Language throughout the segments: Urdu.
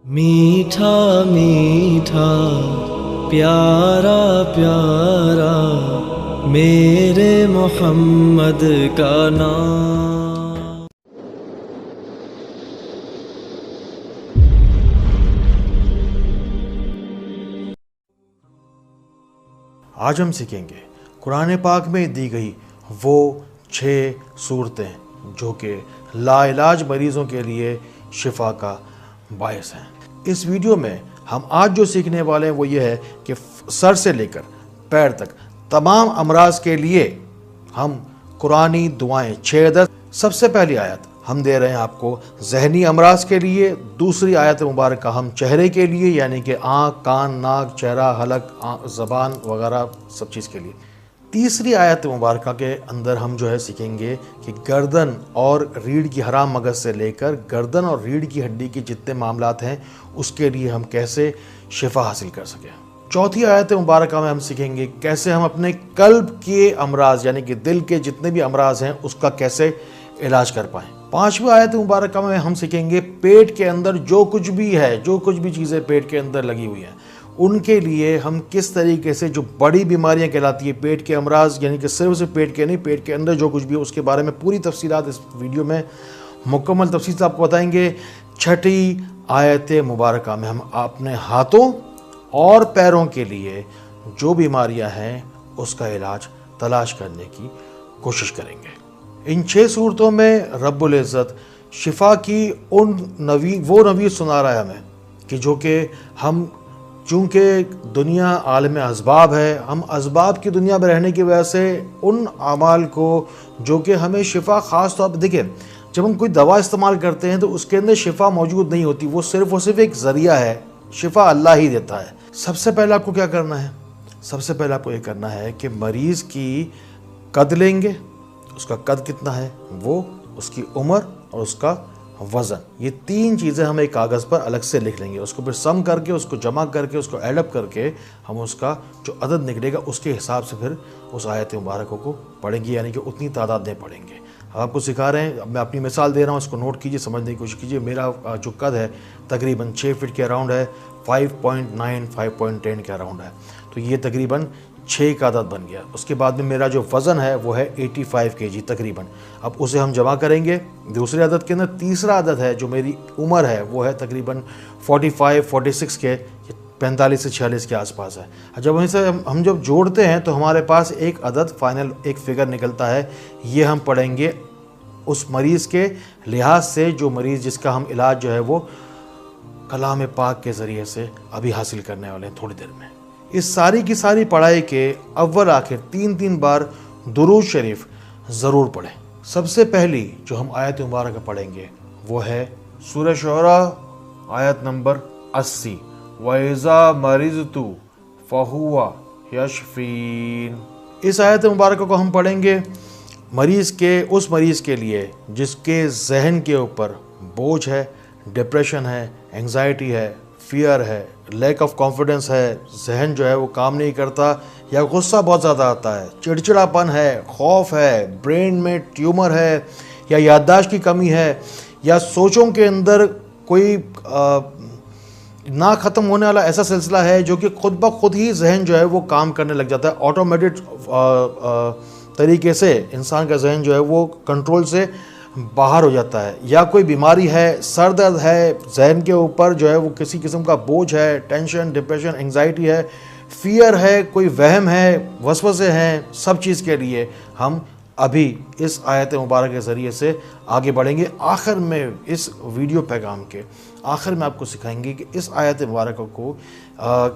میٹھا میٹھا پیارا پیارا میرے محمد کا نام۔ آج ہم سیکھیں گے قرآن پاک میں دی گئی وہ 6 صورتیں جو کہ لا علاج مریضوں کے لیے شفا کا باعث ہیں۔ اس ویڈیو میں ہم آج جو سیکھنے والے ہیں وہ یہ ہے کہ سر سے لے کر پیر تک تمام امراض کے لیے ہم قرآنی دعائیں 6 عدد۔ سب سے پہلی آیت ہم دے رہے ہیں آپ کو ذہنی امراض کے لیے، دوسری آیت مبارکہ ہم چہرے کے لیے یعنی کہ آنکھ، کان، ناک، چہرہ، حلق، زبان وغیرہ سب چیز کے لیے، تیسری آیت مبارکہ کے اندر ہم جو ہے سیکھیں گے کہ گردن اور ریڑھ کی حرام مغز سے لے کر گردن اور ریڑھ کی ہڈی کے جتنے معاملات ہیں اس کے لیے ہم کیسے شفا حاصل کر سکیں۔ چوتھی آیت مبارکہ میں ہم سیکھیں گے کیسے ہم اپنے قلب کے امراض یعنی کہ دل کے جتنے بھی امراض ہیں اس کا کیسے علاج کر پائیں۔ پانچویں آیت مبارکہ میں ہم سیکھیں گے پیٹ کے اندر جو کچھ بھی ہے، جو کچھ بھی چیزیں پیٹ کے اندر لگی ہوئی ہیں ان کے لیے ہم کس طریقے سے جو بڑی بیماریاں کہلاتی ہیں پیٹ کے امراض یعنی کہ صرف پیٹ کے نہیں، پیٹ کے اندر جو کچھ بھی ہے اس کے بارے میں پوری تفصیلات اس ویڈیو میں مکمل تفصیل سے آپ کو بتائیں گے۔ چھٹی آیت مبارکہ میں ہم اپنے ہاتھوں اور پیروں کے لیے جو بیماریاں ہیں اس کا علاج تلاش کرنے کی کوشش کریں گے۔ ان 6 صورتوں میں رب العزت شفا کی وہ نوید سنا رہا ہے ہمیں کہ جو کہ ہم چونکہ دنیا عالم اسباب ہے، ہم اسباب کی دنیا میں رہنے کی وجہ سے ان اعمال کو جو کہ ہمیں شفا خاص طور پہ دیکھیں جب ہم کوئی دوا استعمال کرتے ہیں تو اس کے اندر شفا موجود نہیں ہوتی، وہ صرف ایک ذریعہ ہے، شفا اللہ ہی دیتا ہے۔ سب سے پہلے آپ کو کیا کرنا ہے؟ سب سے پہلے آپ کو یہ کرنا ہے کہ مریض کی قد لیں گے، اس کا قد کتنا ہے، وہ اس کی عمر اور اس کا وزن، یہ 3 چیزیں ہم ایک کاغذ پر الگ سے لکھ لیں گے، اس کو پھر سم کر کے اس کو جمع کر کے اس کو ایڈ اپ کر کے ہم اس کا جو عدد نکلے گا اس کے حساب سے پھر اس آیت مبارکہ کو پڑھیں گے، یعنی کہ اتنی تعداد میں پڑھیں گے۔ اب آپ کو سکھا رہے ہیں، میں اپنی مثال دے رہا ہوں، اس کو نوٹ کیجئے، سمجھنے کی کوشش کیجئے۔ میرا جو قد ہے تقریباً 6 فٹ کے اراؤنڈ ہے، 5.9 5.10 کے اراؤنڈ ہے، تو یہ تقریباً 6 کا عدد بن گیا۔ اس کے بعد میں میرا جو وزن ہے وہ ہے 85 kg تقریباً، اب اسے ہم جمع کریں گے دوسرے عدد کے اندر۔ تیسرا عدد ہے جو میری عمر ہے وہ ہے تقریباً 45 46 کے 45 سے 46 کے آس پاس ہے۔ جب اسے ہم جب جوڑتے ہیں تو ہمارے پاس ایک عدد فائنل ایک فگر نکلتا ہے، یہ ہم پڑھیں گے اس مریض کے لحاظ سے جو مریض جس کا ہم علاج جو ہے وہ کلام پاک کے ذریعے سے ابھی حاصل کرنے والے ہیں تھوڑی دیر میں۔ اس ساری کی ساری پڑھائی کے اول آخر 3 بار درود شریف ضرور پڑھیں۔ سب سے پہلی جو ہم آیت مبارکہ پڑھیں گے وہ ہے سورہ شعراء آیت نمبر 80، وَإِذَا مَرِضْتُ فَهُوَ يَشْفِينِ۔ اس آیت مبارکہ کو ہم پڑھیں گے اس مریض کے لیے جس کے ذہن کے اوپر بوجھ ہے، ڈپریشن ہے، انگزائٹی ہے، فیئر ہے، لیک آف کانفیڈنس ہے، ذہن جو ہے وہ کام نہیں کرتا یا غصہ بہت زیادہ آتا ہے، چڑچڑاپن ہے، خوف ہے، برین میں ٹیومر ہے یا یادداشت کی کمی ہے یا سوچوں کے اندر کوئی نہ ختم ہونے والا ایسا سلسلہ ہے جو کہ خود بخود ہی ذہن جو ہے وہ کام کرنے لگ جاتا ہے، آٹومیٹڈ طریقے سے انسان کا ذہن جو ہے وہ کنٹرول سے باہر ہو جاتا ہے، یا کوئی بیماری ہے، سر درد ہے، ذہن کے اوپر جو ہے وہ کسی قسم کا بوجھ ہے، ٹینشن، ڈپریشن، انگزائٹی ہے، فیئر ہے، کوئی وہم ہے، وسوسے ہیں، سب چیز کے لیے ہم ابھی اس آیت مبارکہ کے ذریعے سے آگے بڑھیں گے۔ آخر میں اس ویڈیو پیغام کے آخر میں آپ کو سکھائیں گے کہ اس آیت مبارکہ کو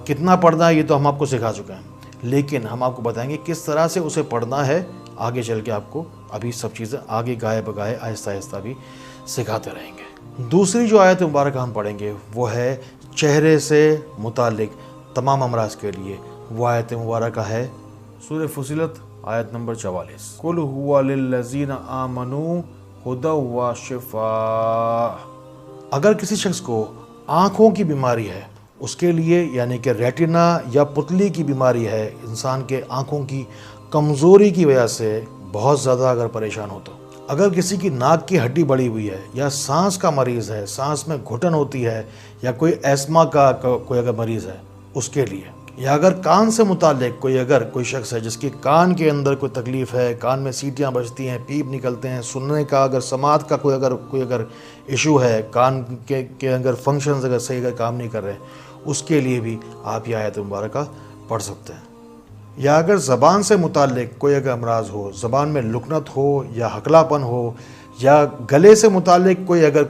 کتنا پڑھنا ہے، یہ تو ہم آپ کو سکھا چکے ہیں، لیکن ہم آپ کو بتائیں گے کس طرح سے اسے پڑھنا ہے، آگے چل کے آپ کو ابھی سب چیزیں آگے گائے بگائے آہستہ آہستہ بھی سکھاتے رہیں گے۔ دوسری جو آیت مبارکہ ہم پڑھیں گے وہ ہے چہرے سے متعلق تمام امراض کے لیے، وہ آیت مبارکہ ہے سورہ فصلت آیت نمبر 44، قُلْ هُوَ لِلَّذِينَ آمَنُوا هُدًى وَشِفَاءٌ۔ اگر کسی شخص کو آنکھوں کی بیماری ہے اس کے لیے یعنی کہ ریٹنا یا پتلی کی بیماری ہے، انسان کے آنکھوں کی کمزوری کی وجہ سے بہت زیادہ اگر پریشان ہو تو اگر کسی کی ناک کی ہڈی بڑی ہوئی ہے یا سانس کا مریض ہے، سانس میں گھٹن ہوتی ہے، یا کوئی ایسما کا کوئی اگر مریض ہے اس کے لیے، یا اگر کان سے متعلق کوئی شخص ہے جس کی کان کے اندر کوئی تکلیف ہے، کان میں سیٹیاں بجتی ہیں، پیپ نکلتے ہیں، سننے کا اگر سماعت کا کوئی اگر ایشو ہے، کان کے اگر فنکشنز اگر صحیح اگر کام نہیں کر رہے، اس کے لیے بھی آپ یہ آیت مبارکہ پڑھ سکتے ہیں۔ یا اگر زبان سے متعلق کوئی اگر امراض ہو، زبان میں لکنت ہو یا ہکلا پن ہو، یا گلے سے متعلق کوئی اگر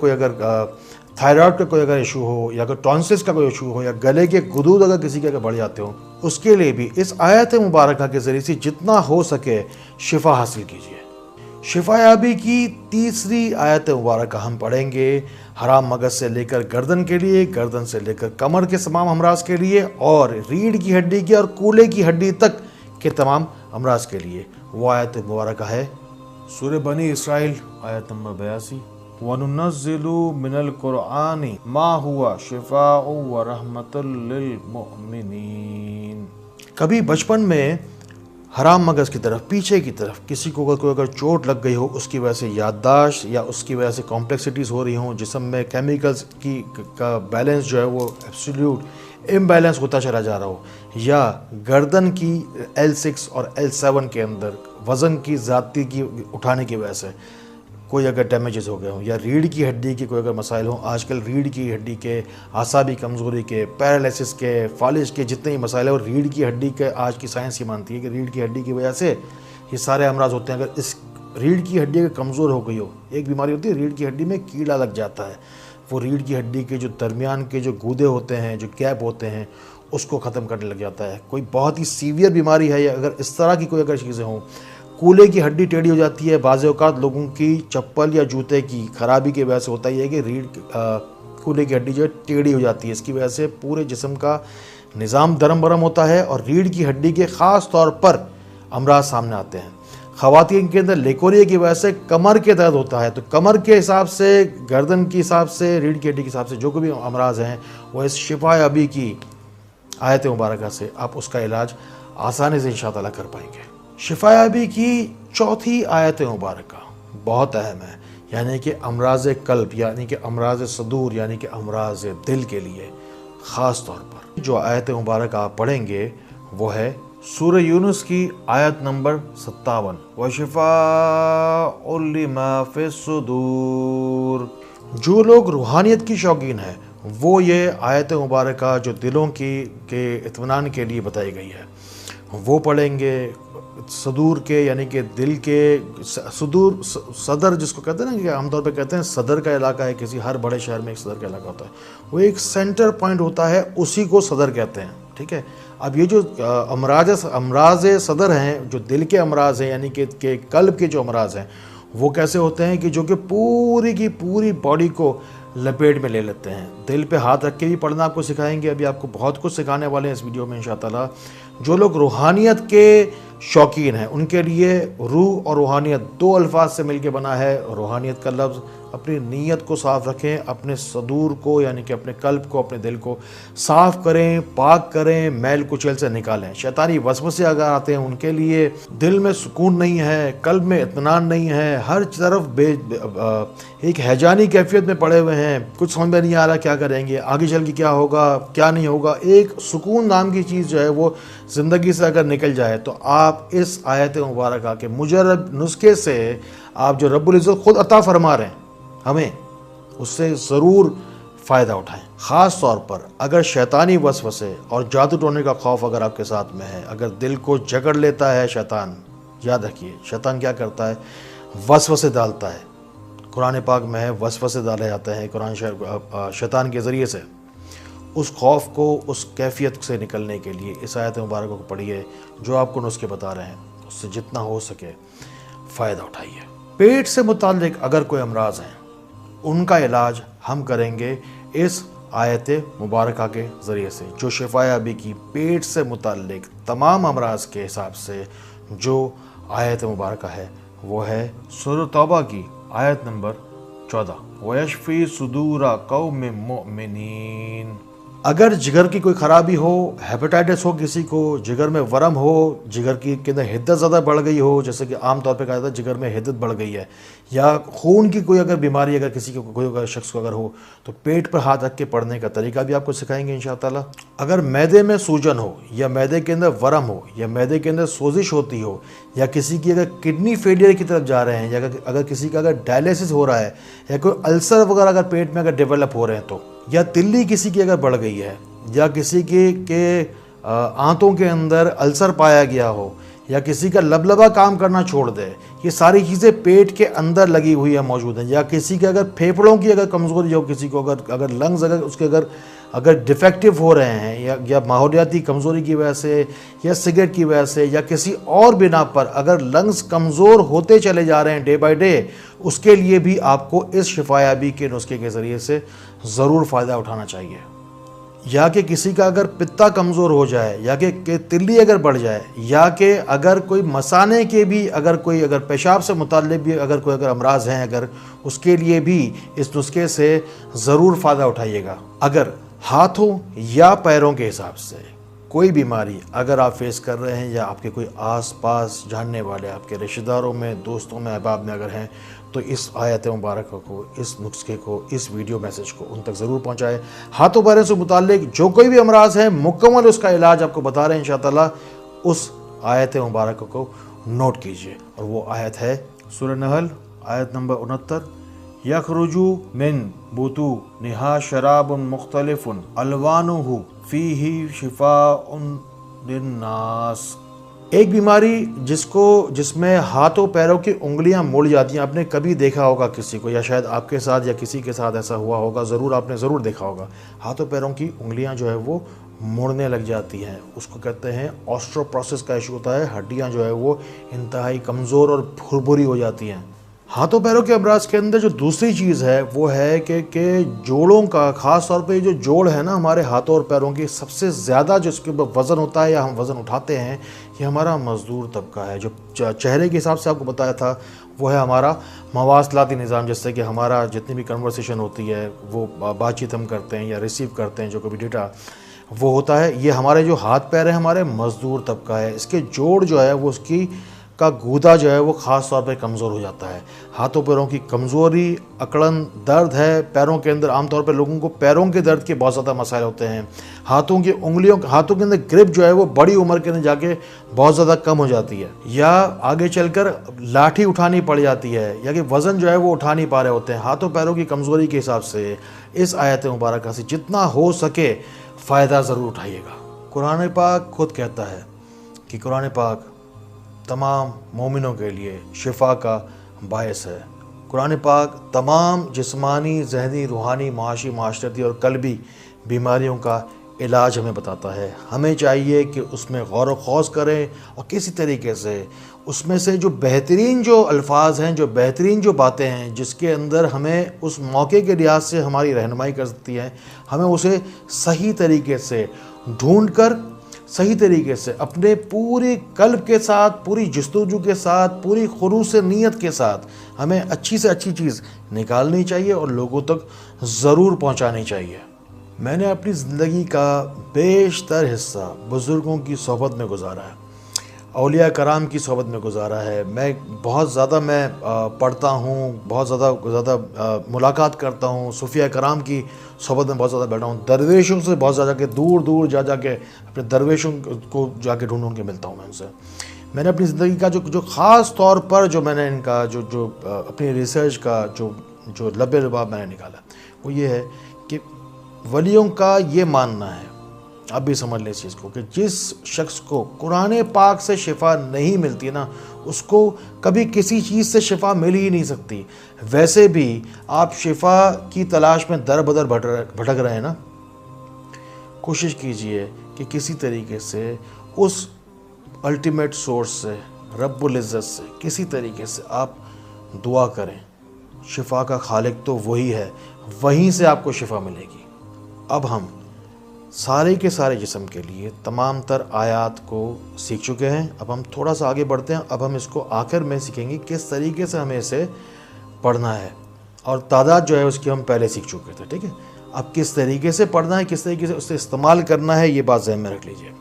تھائرائڈ کا کوئی اگر ایشو ہو، یا اگر ٹونسلس کا کوئی ایشو ہو، یا گلے کے غدود اگر کسی کے اگر بڑھ جاتے ہوں، اس کے لیے بھی اس آیت مبارکہ کے ذریعے سے جتنا ہو سکے شفا حاصل کیجیے۔ شفا یابی کی تیسری آیت مبارکہ ہم پڑھیں گے حرام مغز سے لے کر گردن کے لیے، گردن سے لے کر کمر کے تمام امراض کے لیے، اور ریڑھ کی ہڈی کی اور کولے کی ہڈی تک کے تمام امراض کے لیے۔ وہ آیت مبارکہ ہے سورہ بنی اسرائیل آیت نمبر 82، وَنُنَزِّلُ مِنَ الْقُرْآنِ مَا هُوَ شِفَاءٌ وَرَحْمَةٌ لِّلْمُؤْمِنِينَ۔ کبھی بچپن میں حرام مغز کی طرف، پیچھے کی طرف کسی کو اگر چوٹ لگ گئی ہو، اس کی وجہ سے یادداشت یا اس کی وجہ سے کمپلیکسٹیز ہو رہی ہوں، جسم میں کیمیکلز کا بیلنس جو ہے وہ ایبسلیوٹ امبیلنس ہوتا چلا جا رہا ہو، یا گردن کی L6 اور L7 کے اندر وزن کی زیادتی کی اٹھانے کی وجہ سے کوئی اگر ڈیمیجز ہو گئے ہوں، یا ریڑھ کی ہڈی کی کوئی اگر مسائل ہوں۔ آج کل ریڑھ کی ہڈی کے، اعصابی کمزوری کے، پیرالائسس کے، فالج کے جتنے ہی مسائل ہیں، اور ریڑھ کی ہڈی کے آج کی سائنس یہ مانتی ہے کہ ریڑھ کی ہڈی کی وجہ سے یہ سارے امراض ہوتے ہیں۔ اگر اس ریڑھ کی ہڈی اگر کمزور ہو گئی ہو، ایک بیماری ہوتی ہے ریڑھ کی ہڈی میں کیڑا لگ جاتا ہے، وہ ریڑھ کی ہڈی کے جو درمیان کے جو گودے ہوتے ہیں، جو گیپ ہوتے ہیں، اس کو ختم کرنے لگ جاتا ہے۔ کوئی بہت ہی سیویئر بیماری ہے، یا اگر اس طرح کی کوئی اگر چیزیں ہوں، کولے کی ہڈی ٹیڑھی ہو جاتی ہے۔ بعض اوقات لوگوں کی چپل یا جوتے کی خرابی کی وجہ سے ہوتا یہ ہے کہ کولے کی ہڈی جو ہے ٹیڑھی ہو جاتی ہے، اس کی وجہ سے پورے جسم کا نظام درم برم ہوتا ہے، اور ریڑھ کی ہڈی کے خاص طور پر امراض سامنے آتے ہیں۔ خواتین کے اندر لیکوریا کی وجہ سے کمر کے درد ہوتا ہے، تو کمر کے حساب سے، گردن کے حساب سے، ریڑھ کی ہڈی کے حساب سے جو بھی امراض ہیں، وہ اس شفا یابی کی آیت مبارکہ سے آپ اس کا علاج آسانی سے انشاءاللہ کر پائیں گے۔ شفا یابی کی چوتھی آیت مبارکہ بہت اہم ہے، یعنی کہ امراض قلب، یعنی کہ امراض صدور، یعنی کہ امراض دل کے لیے خاص طور پر جو آیت مبارکہ آپ پڑھیں گے وہ ہے سورہ یونس کی آیت نمبر 57، وَشِفَاءٌ لِّمَا فِي الصُّدُورِ۔ جو لوگ روحانیت کی شوقین ہیں وہ یہ آیت مبارکہ جو دلوں کے اطمینان کے لیے بتائی گئی ہے وہ پڑھیں گے۔ صدور کے یعنی کہ دل کے صدور، صدر جس کو کہتے ہیں نا، کہ عام طور پہ کہتے ہیں صدر کا علاقہ ہے، کسی ہر بڑے شہر میں ایک صدر کا علاقہ ہوتا ہے، وہ ایک سینٹر پوائنٹ ہوتا ہے، اسی کو صدر کہتے ہیں، ٹھیک ہے۔ اب یہ جو امراض صدر ہیں، جو دل کے امراض ہیں، یعنی کہ قلب کے جو امراض ہیں، وہ کیسے ہوتے ہیں کہ جو کہ پوری کی پوری باڈی کو لپیٹ میں لے لیتے ہیں۔ دل پہ ہاتھ رکھ کے بھی پڑھنا آپ کو سکھائیں گے، ابھی آپ کو بہت کچھ سکھانے والے ہیں اس ویڈیو میں انشاءاللہ۔ جو لوگ روحانیت کے شوقین ہیں ان کے لیے روح اور روحانیت دو الفاظ سے مل کے بنا ہے۔ روحانیت کا لفظ، اپنی نیت کو صاف رکھیں، اپنے صدور کو یعنی کہ اپنے قلب کو، اپنے دل کو صاف کریں، پاک کریں، میل کچیل سے نکالیں۔ شیطانی وسوسے اگر آتے ہیں ان کے لیے، دل میں سکون نہیں ہے، قلب میں اطمینان نہیں ہے، ہر طرف ایک ہیجانی کیفیت میں پڑے ہوئے ہیں، کچھ سمجھ میں نہیں آ رہا کیا کریں گے، آگے چل کے کیا ہوگا کیا نہیں ہوگا، ایک سکون نام کی چیز جو ہے وہ زندگی سے اگر نکل جائے تو آپ اس آیت مبارکہ کے مجرد نسخے سے آپ جو رب العزت خود عطا فرما رہے ہیں ہمیں، اس سے ضرور فائدہ اٹھائیں۔ خاص طور پر اگر شیطانی وسوسے اور جادو ٹونے کا خوف اگر آپ کے ساتھ میں ہے، اگر دل کو جکڑ لیتا ہے شیطان، یاد رکھیے شیطان کیا کرتا ہے، وسوسے ڈالتا ہے۔ قرآن پاک میں ہے وسوسے ڈالے جاتے ہیں قرآن شیطان کے ذریعے سے۔ اس خوف کو، اس کیفیت سے نکلنے کے لیے اس آیت مبارکہ کو پڑھیے، جو آپ کو نسخے بتا رہے ہیں اس سے جتنا ہو سکے فائدہ اٹھائیے۔ پیٹ سے متعلق اگر کوئی امراض ہیں ان کا علاج ہم کریں گے اس آیت مبارکہ کے ذریعے سے، جو شفا یابی کی پیٹ سے متعلق تمام امراض کے حساب سے جو آیت مبارکہ ہے وہ ہے سورہ توبہ کی آیت نمبر 14، وَيَشْفِي صُدُورَ قَوْمٍ مُؤْمِنِينَ۔ اگر جگر کی کوئی خرابی ہو، ہیپیٹائٹس ہو کسی کو، جگر میں ورم ہو، جگر کے اندر حدت زیادہ بڑھ گئی ہو، جیسے کہ عام طور پہ کہا جاتا ہے جگر میں حدت بڑھ گئی ہے، یا خون کی کوئی اگر بیماری اگر کسی کو کوئی اگر شخص کو اگر ہو، تو پیٹ پر ہاتھ رکھ کے پڑھنے کا طریقہ بھی آپ کو سکھائیں گے انشاءاللہ۔ اگر معدے میں سوجن ہو، یا معدے کے اندر ورم ہو، یا معدے کے اندر سوزش ہوتی ہو، یا کسی کی اگر کڈنی فیلئر کی طرف جا رہے ہیں، یا اگر کسی کا اگر ڈائلیسس ہو رہا ہے، یا کوئی السر وغیرہ اگر پیٹ میں اگر ڈیولپ ہو رہے ہیں، تو یا تلی کسی کی اگر بڑھ گئی ہے، یا کسی کے آنتوں کے اندر السر پایا گیا ہو، یا کسی کا لبلبا کام کرنا چھوڑ دے، یہ ساری چیزیں پیٹ کے اندر لگی ہوئی ہیں موجود ہیں، یا کسی کے اگر پھیپھڑوں کی اگر کمزوری ہو، کسی کو اگر لنگز اگر اس کے اگر ڈیفیکٹیو ہو رہے ہیں، یا ماحولیاتی کمزوری کی وجہ سے، یا سگریٹ کی وجہ سے، یا کسی اور بنا پر اگر لنگز کمزور ہوتے چلے جا رہے ہیں ڈے بائی ڈے، اس کے لیے بھی آپ کو اس شفایابی کے نسخے کے ذریعے سے ضرور فائدہ اٹھانا چاہیے۔ یا کہ کسی کا اگر پتا کمزور ہو جائے، یا کہ تلی اگر بڑھ جائے، یا کہ اگر کوئی مثانے کے بھی اگر پیشاب سے متعلق بھی اگر امراض ہیں، اگر اس کے لیے بھی اس نسخے سے ضرور فائدہ اٹھائیے گا۔ اگر ہاتھوں یا پیروں کے حساب سے کوئی بیماری اگر آپ فیس کر رہے ہیں، یا آپ کے کوئی آس پاس جاننے والے آپ کے رشتہ داروں میں، دوستوں میں، احباب میں اگر ہیں، تو اس آیت مبارکہ کو، اس نسخے کو، اس ویڈیو میسج کو ان تک ضرور پہنچائے۔ ہاتھوں پیروں سے متعلق جو کوئی بھی امراض ہیں، مکمل اس کا علاج آپ کو بتا رہے ہیں انشاءاللہ۔ اس آیت مبارکہ کو نوٹ کیجئے، اور وہ آیت ہے سورہ نحل آیت نمبر 69، یخرج من بطونہا شراب مختلف الوانہ فیہ شفاء للناس۔ ایک بیماری جس میں ہاتھوں پیروں کی انگلیاں مڑ جاتی ہیں، آپ نے کبھی دیکھا ہوگا کسی کو، یا شاید آپ کے ساتھ یا کسی کے ساتھ ایسا ہوا ہوگا، آپ نے ضرور دیکھا ہوگا، ہاتھوں پیروں کی انگلیاں جو ہے وہ مڑنے لگ جاتی ہیں، اس کو کہتے ہیں آسٹروپروسس کا ایشو ہوتا ہے، ہڈیاں جو ہے وہ انتہائی کمزور اور بھربھری ہو جاتی ہیں۔ ہاتھوں پیروں کے امراض کے اندر جو دوسری چیز ہے وہ ہے کہ جوڑوں کا، خاص طور پہ جو جوڑ ہے نا ہمارے ہاتھوں اور پیروں کی، سب سے زیادہ جو اس کے وزن ہوتا ہے یا ہم وزن اٹھاتے ہیں، یہ ہمارا مزدور طبقہ ہے۔ جو چہرے کے حساب سے آپ کو بتایا تھا وہ ہے ہمارا مواصلاتی نظام، جس سے کہ ہمارا جتنی بھی کنورسیشن ہوتی ہے، وہ بات چیت ہم کرتے ہیں یا ریسیو کرتے ہیں جو کبھی ڈیٹا وہ ہوتا ہے، یہ ہمارے جو ہاتھ پیر ہیں ہمارے مزدور طبقہ ہے۔ اس کے جوڑ جو ہے وہ اس کا گودا جو ہے وہ خاص طور پہ کمزور ہو جاتا ہے۔ ہاتھوں پیروں کی کمزوری، اکڑن، درد ہے پیروں کے اندر، عام طور پہ لوگوں کو پیروں کے درد کے بہت زیادہ مسائل ہوتے ہیں۔ ہاتھوں کے اندر گرپ جو ہے وہ بڑی عمر کے اندر جا کے بہت زیادہ کم ہو جاتی ہے، یا آگے چل کر لاٹھی اٹھانی پڑ جاتی ہے، یا کہ وزن جو ہے وہ اٹھا نہیں پا رہے ہوتے ہیں۔ ہاتھوں پیروں کی کمزوری کے حساب سے اس آیت مبارکہ سے جتنا ہو سکے فائدہ ضرور اٹھائیے گا۔ قرآن پاک خود کہتا ہے کہ قرآن پاک تمام مومنوں کے لیے شفا کا باعث ہے۔ قرآن پاک تمام جسمانی، ذہنی، روحانی، معاشی، معاشرتی اور قلبی بیماریوں کا علاج ہمیں بتاتا ہے۔ ہمیں چاہیے کہ اس میں غور و خوض کریں، اور کسی طریقے سے اس میں سے جو بہترین جو الفاظ ہیں، جو بہترین جو باتیں ہیں، جس کے اندر ہمیں اس موقع کے لحاظ سے ہماری رہنمائی کر سکتی ہیں، ہمیں اسے صحیح طریقے سے ڈھونڈ کر، صحیح طریقے سے اپنے پوری قلب کے ساتھ، پوری جستجو کے ساتھ، پوری خلوص نیت کے ساتھ ہمیں اچھی سے اچھی چیز نکالنی چاہیے اور لوگوں تک ضرور پہنچانی چاہیے۔ میں نے اپنی زندگی کا بیشتر حصہ بزرگوں کی صحبت میں گزارا ہے، اولیاء کرام کی صحبت میں گزارا ہے۔ میں بہت زیادہ پڑھتا ہوں، بہت زیادہ ملاقات کرتا ہوں، صوفیاء کرام کی صحبت میں بہت زیادہ بیٹھا ہوں، درویشوں سے بہت زیادہ دور جا کے اپنے درویشوں کو جا کے ڈھونڈ کے ملتا ہوں میں ان سے۔ میں نے اپنی زندگی کا جو خاص طور پر جو میں نے ان کا جو اپنی ریسرچ کا جو لب لباب میں نے نکالا وہ یہ ہے کہ ولیوں کا یہ ماننا ہے، آپ بھی سمجھ لیں اس چیز کو، کہ جس شخص کو قرآن پاک سے شفا نہیں ملتی نا، اس کو کبھی کسی چیز سے شفا مل ہی نہیں سکتی۔ ویسے بھی آپ شفا کی تلاش میں در بدر بھٹک رہے ہیں نا، کوشش کیجئے کہ کسی طریقے سے اس الٹیمیٹ سورس سے، رب العزت سے کسی طریقے سے آپ دعا کریں۔ شفا کا خالق تو وہی ہے، وہیں سے آپ کو شفا ملے گی۔ اب ہم سارے کے سارے جسم کے لیے تمام تر آیات کو سیکھ چکے ہیں، اب ہم تھوڑا سا آگے بڑھتے ہیں۔ اب ہم اس کو آخر میں سیکھیں گے کس طریقے سے ہمیں اسے پڑھنا ہے، اور تعداد جو ہے اس کی ہم پہلے سیکھ چکے تھے، ٹھیک ہے۔ اب کس طریقے سے پڑھنا ہے، کس طریقے سے اسے استعمال کرنا ہے، یہ بات ذہن میں رکھ لیجئے۔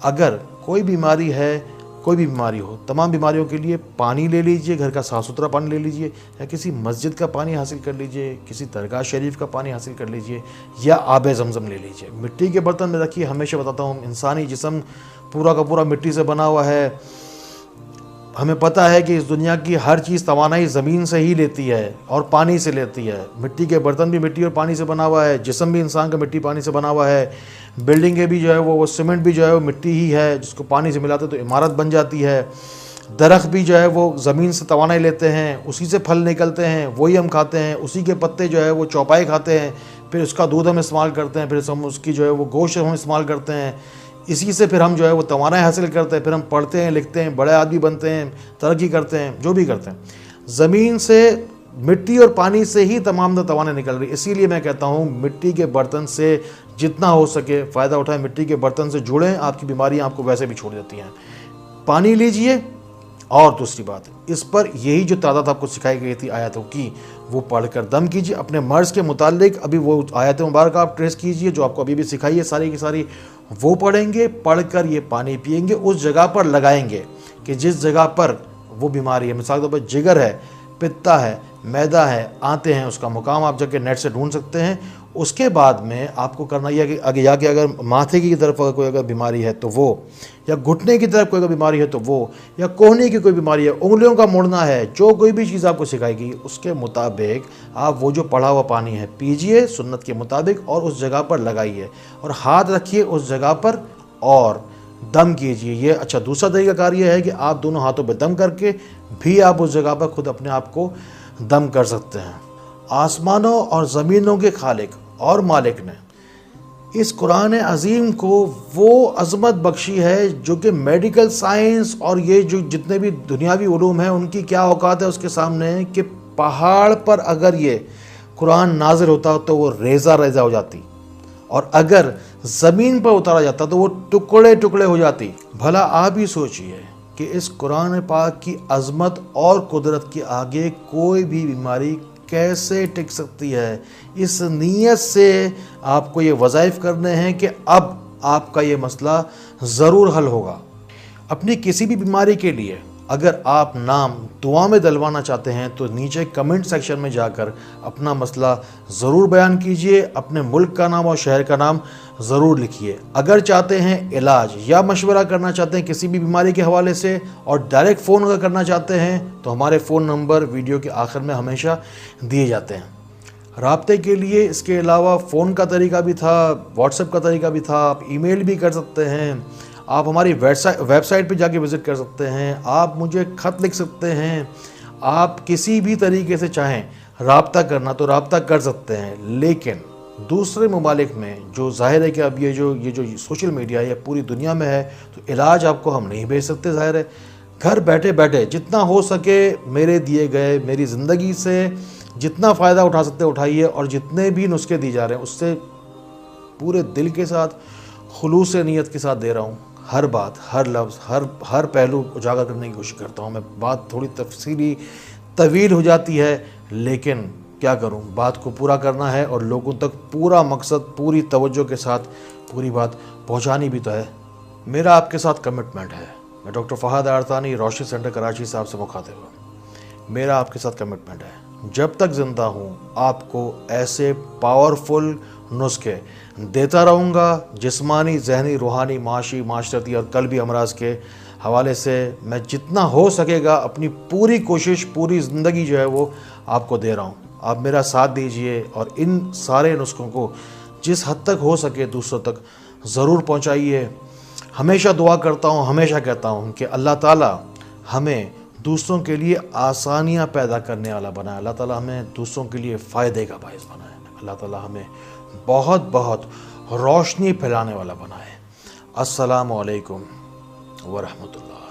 اگر کوئی بیماری ہے، کوئی بھی بیماری ہو، تمام بیماریوں کے لیے پانی لے لیجئے، گھر کا صاف ستھرا پانی لے لیجئے، یا کسی مسجد کا پانی حاصل کر لیجئے، کسی درگاہ شریف کا پانی حاصل کر لیجئے، یا آب زمزم لے لیجئے۔ مٹی کے برتن میں رکھیے، ہمیشہ بتاتا ہوں انسانی جسم پورا کا پورا مٹی سے بنا ہوا ہے۔ ہمیں پتہ ہے کہ اس دنیا کی ہر چیز توانائی زمین سے ہی لیتی ہے اور پانی سے لیتی ہے۔ مٹی کے برتن بھی مٹی اور پانی سے بنا ہوا ہے، جسم بھی انسان کا مٹی پانی سے بنا ہوا ہے، بلڈنگیں بھی جو ہے وہ سیمنٹ بھی جو ہے وہ مٹی ہی ہے، جس کو پانی سے ملاتے تو عمارت بن جاتی ہے۔ درخت بھی جو ہے وہ زمین سے توانائی لیتے ہیں، اسی سے پھل نکلتے ہیں، وہی ہم کھاتے ہیں، اسی کے پتے جو ہے وہ چوپائے کھاتے ہیں، پھر اس کا دودھ ہم استعمال کرتے ہیں، پھر ہم اس کی جو ہے وہ گوشت ہم استعمال کرتے ہیں، اسی سے پھر ہم جو ہے وہ توانائی حاصل کرتے ہیں، پھر ہم پڑھتے ہیں، لکھتے ہیں، بڑے آدمی بنتے ہیں، ترقی کرتے ہیں، جو بھی کرتے ہیں۔ زمین سے، مٹی اور پانی سے ہی تمام توانائی نکل رہی ہے۔ اسی لیے میں کہتا ہوں مٹی کے برتن سے جتنا ہو سکے فائدہ اٹھائیں، مٹی کے برتن سے جڑیں، آپ کی بیماریاں آپ کو ویسے بھی چھوڑ دیتی ہیں۔ پانی لیجئے، اور دوسری بات اس پر یہی جو تعداد آپ کو سکھائی گئی تھی آیاتوں کی، وہ پڑھ کر دم کیجئے۔ اپنے مرض کے متعلق ابھی وہ آیات مبارکہ آپ ٹریس کیجئے جو آپ کو ابھی بھی سکھائی ہے ساری کی ساری، وہ پڑھیں گے، پڑھ کر یہ پانی پئیں گے، اس جگہ پر لگائیں گے کہ جس جگہ پر وہ بیماری ہے، مثال کے طور پر جگر ہے، پتا ہے، معدہ ہے، آنتے ہیں، اس کا مقام آپ جا کے نیٹ سے ڈھونڈ سکتے ہیں۔ اس کے بعد میں آپ کو کرنا یہ ہے کہ اگر ماتھے کی طرف کوئی اگر بیماری ہے تو وہ، یا گھٹنے کی طرف کوئی بیماری ہے تو وہ، یا کوہنی کی کوئی بیماری ہے، انگلیوں کا مڑنا ہے، جو کوئی بھی چیز آپ کو سکھائے گی اس کے مطابق آپ وہ جو پڑھا ہوا پانی ہے پیجئے سنت کے مطابق، اور اس جگہ پر لگائیے اور ہاتھ رکھیے اس جگہ پر اور دم کیجئے۔ یہ اچھا دوسرا طریقہ کار یہ ہے کہ آپ دونوں ہاتھوں پہ دم کر کے بھی آپ اس جگہ پر خود اپنے آپ کو دم کر سکتے ہیں۔ آسمانوں اور زمینوں کے خالق اور مالک نے اس قرآن عظیم کو وہ عظمت بخشی ہے جو کہ میڈیکل سائنس اور یہ جو جتنے بھی دنیاوی علوم ہیں ان کی کیا اوقات ہے اس کے سامنے، کہ پہاڑ پر اگر یہ قرآن نازل ہوتا تو وہ ریزہ ریزہ ہو جاتی، اور اگر زمین پر اتارا جاتا تو وہ ٹکڑے ٹکڑے ہو جاتی۔ بھلا آپ ہی سوچئے کہ اس قرآن پاک کی عظمت اور قدرت کے آگے کوئی بھی بیماری کیسے ٹک سکتی ہے۔ اس نیت سے آپ کو یہ وظائف کرنے ہیں کہ اب آپ کا یہ مسئلہ ضرور حل ہوگا۔ اپنی کسی بھی بیماری کے لیے اگر آپ نام دعا میں دلوانا چاہتے ہیں تو نیچے کمنٹ سیکشن میں جا کر اپنا مسئلہ ضرور بیان کیجئے، اپنے ملک کا نام اور شہر کا نام ضرور لکھیے۔ اگر چاہتے ہیں علاج یا مشورہ کرنا چاہتے ہیں کسی بھی بیماری کے حوالے سے اور ڈائریکٹ فون اگر کرنا چاہتے ہیں تو ہمارے فون نمبر ویڈیو کے آخر میں ہمیشہ دیے جاتے ہیں۔ رابطے کے لیے اس کے علاوہ فون کا طریقہ بھی تھا، واٹس ایپ کا طریقہ بھی تھا، آپ ای میل بھی کر سکتے ہیں، آپ ہماری ویب سائٹ پہ جا کے وزٹ کر سکتے ہیں، آپ مجھے خط لکھ سکتے ہیں، آپ کسی بھی طریقے سے چاہیں رابطہ کرنا تو رابطہ کر سکتے ہیں۔ لیکن دوسرے ممالک میں جو ظاہر ہے کہ اب یہ جو سوشل میڈیا ہے پوری دنیا میں ہے تو علاج آپ کو ہم نہیں بھیج سکتے، ظاہر ہے۔ گھر بیٹھے بیٹھے جتنا ہو سکے میرے دیے گئے میری زندگی سے جتنا فائدہ اٹھا سکتے اٹھائیے، اور جتنے بھی نسخے دی جا رہے ہیں اس سے پورے دل کے ساتھ خلوص نیت کے ساتھ دے رہا ہوں۔ ہر بات، ہر لفظ، ہر پہلو اجاگر کرنے کی کوشش کرتا ہوں میں۔ بات تھوڑی تفصیلی طویل ہو جاتی ہے لیکن کیا کروں، بات کو پورا کرنا ہے اور لوگوں تک پورا مقصد پوری توجہ کے ساتھ پوری بات پہنچانی بھی تو ہے۔ میرا آپ کے ساتھ کمٹمنٹ ہے، میں ڈاکٹر فہد آرتانی روشنی سینٹر کراچی صاحب سے مخاطب ہوں۔ میرا آپ کے ساتھ کمٹمنٹ ہے جب تک زندہ ہوں آپ کو ایسے پاورفل نسخے دیتا رہوں گا، جسمانی، ذہنی، روحانی، معاشی، معاشرتی اور قلبی امراض کے حوالے سے میں جتنا ہو سکے گا اپنی پوری کوشش، پوری زندگی جو ہے وہ آپ کو دے رہا ہوں۔ آپ میرا ساتھ دیجئے اور ان سارے نسخوں کو جس حد تک ہو سکے دوسروں تک ضرور پہنچائیے۔ ہمیشہ دعا کرتا ہوں، ہمیشہ کہتا ہوں کہ اللہ تعالیٰ ہمیں دوسروں کے لیے آسانیاں پیدا کرنے والا بنائے، اللہ تعالیٰ ہمیں دوسروں کے لیے فائدے کا باعث بنائے، اللہ تعالیٰ ہمیں بہت بہت روشنی پھیلانے والا بنائے۔ السلام علیکم ورحمۃ اللہ۔